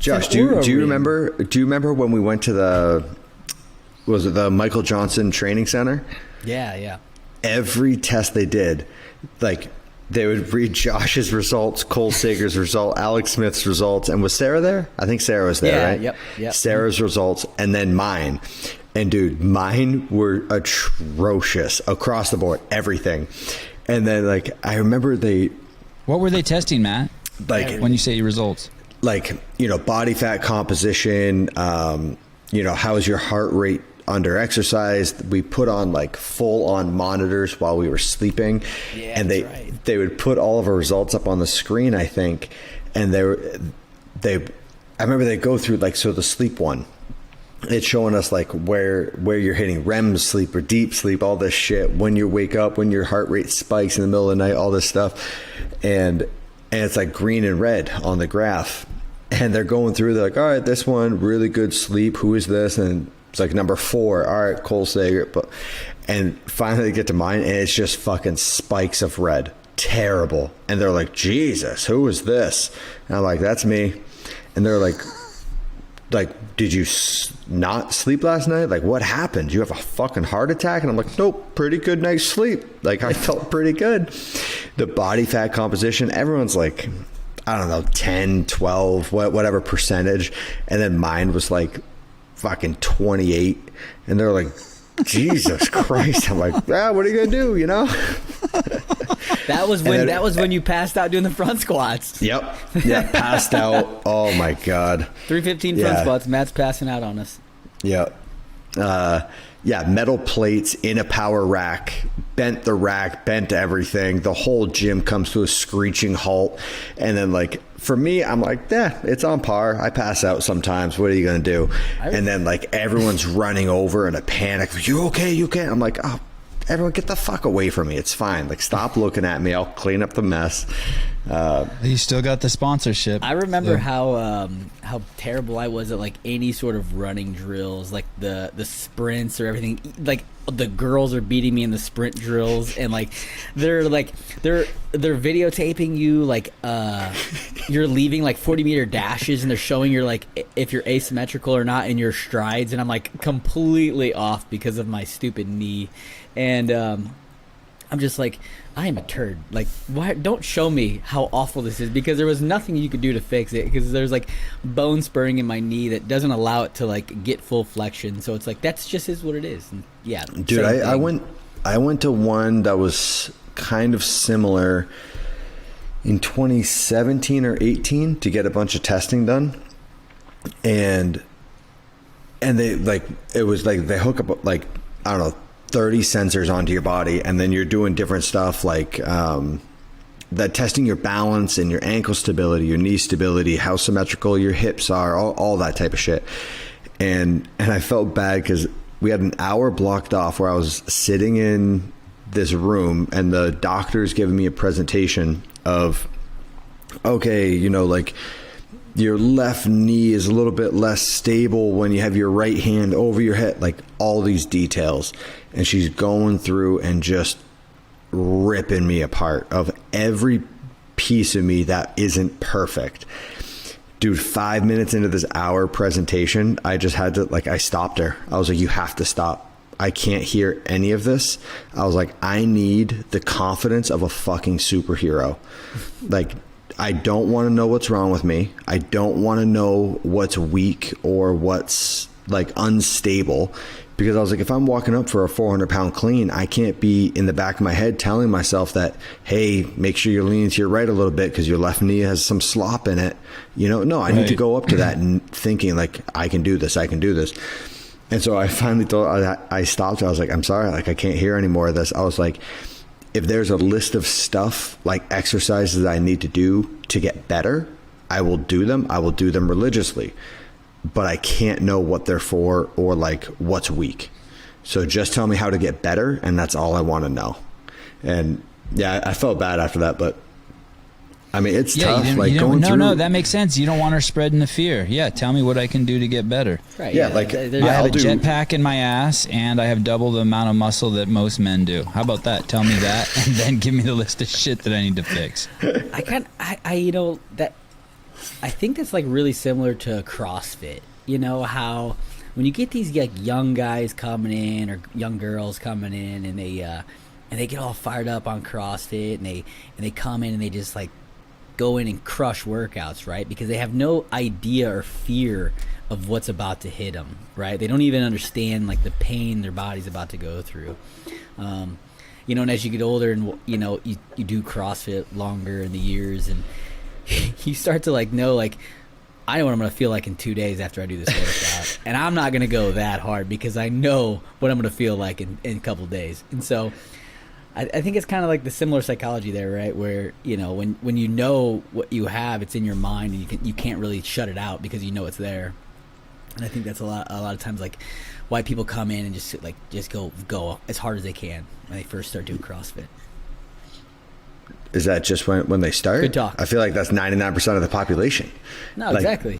Josh, do you remember when we went to the Michael Johnson Training Center? Yeah. Every test they did, like they would read Josh's results, Cole Sager's result, Alex Smith's results, and was Sarah there? I think Sarah was there, right? Yep. Sarah's results, and then mine. And dude, mine were atrocious across the board, everything. And then like I remember what were they testing, Matt? Like when you say your results, like body fat composition, how's your heart rate under exercise. We put on like full on monitors while we were sleeping, and they would put all of our results up on the screen, I think. And I remember they go through like, so the sleep one, it's showing us like where you're hitting REM sleep or deep sleep, all this shit, when you wake up, when your heart rate spikes in the middle of the night, all this stuff. And it's like green and red on the graph. And they're going through, they're like, all right, this one, really good sleep. Who is this? And it's like number 4. All right, Cole Sager. And finally they get to mine, and it's just fucking spikes of red. Terrible. And they're like, Jesus, who is this? And I'm like, that's me. And they're like, did you not sleep last night? Like, what happened? Do you have a fucking heart attack? And I'm like, nope, pretty good night's sleep. Like, I felt pretty good. The body fat composition, everyone's like, I don't know, 10, 12, whatever percentage. And then mine was like fucking 28. And they're like, Jesus Christ. I'm like, what are you going to do, That was when you passed out doing the front squats. Yep. Yeah, passed out. Oh my God. 315 front squats. Matt's passing out on us. Yep. Metal plates in a power rack, bent the rack, bent everything. The whole gym comes to a screeching halt. And then like, for me, I'm like, it's on par. I pass out sometimes. What are you going to do? And then like everyone's running over in a panic. You okay? You okay? I'm like, oh, everyone get the fuck away from me. It's fine. Like, stop looking at me. I'll clean up the mess. You still got the sponsorship. I remember how terrible I was at like any sort of running drills, like the sprints or everything. Like the girls are beating me in the sprint drills, and like they're videotaping you, like you're leaving like 40-meter dashes, and they're showing you're like if you're asymmetrical or not in your strides, and I'm like completely off because of my stupid knee. And I'm just like, I am a turd. Like, why? Don't show me how awful this is, because there was nothing you could do to fix it, because there's like bone spurring in my knee that doesn't allow it to like get full flexion. So it's like, that's just is what it is. And yeah, dude, I went to one that was kind of similar in 2017 or 18 to get a bunch of testing done, and they like, it was like they hook up like, I don't know, 30 sensors onto your body, and then you're doing different stuff like that, testing your balance and your ankle stability, your knee stability, how symmetrical your hips are, all that type of shit. And I felt bad because we had an hour blocked off where I was sitting in this room, and the doctor's giving me a presentation of, okay, like your left knee is a little bit less stable when you have your right hand over your head, like all these details. And she's going through and just ripping me apart of every piece of me that isn't perfect. Dude, 5 minutes into this hour presentation, I just had to, like, I stopped her. I was like, you have to stop. I can't hear any of this. I was like, I need the confidence of a fucking superhero. Like, I don't want to know what's wrong with me. I don't want to know what's weak or what's like unstable, because I was like, if I'm walking up for a 400-pound clean, I can't be in the back of my head telling myself that, hey, make sure you're leaning to your right a little bit because your left knee has some slop in it. No, I need to go up to that and thinking like, I can do this. And so I finally I stopped. I was like, I'm sorry, like I can't hear any more of this. I was like, if there's a list of stuff like exercises I need to do to get better, I will do them. I will do them religiously, but I can't know what they're for or like what's weak. So just tell me how to get better, and that's all I want to know. And yeah, I felt bad after that, but I mean, it's tough. Like going through. No, that makes sense. You don't want her spreading the fear. Yeah, tell me what I can do to get better. Right. Yeah, like I have a jetpack in my ass, and I have double the amount of muscle that most men do. How about that? Tell me that, and then give me the list of shit that I need to fix. That I think that's like really similar to CrossFit. You know how when you get these like young guys coming in or young girls coming in, and they get all fired up on CrossFit, and they come in and they just like go in and crush workouts, right? Because they have no idea or fear of what's about to hit them, right? They don't even understand like the pain their body's about to go through. You know, and as you get older and, you know, you do CrossFit longer in the years, and you start to like know, like, I know what I'm going to feel like in 2 days after I do this workout. And I'm not going to go that hard because I know what I'm going to feel like in a couple days. And so I think it's kind of like the similar psychology there, right? Where, you know, when you know what you have, it's in your mind, and you can't really shut it out because you know it's there. And I think that's a lot of times like why people come in and just go as hard as they can when they first start doing CrossFit. Is that just when they start? Good talk. I feel like that's 99% of the population. No, like, exactly.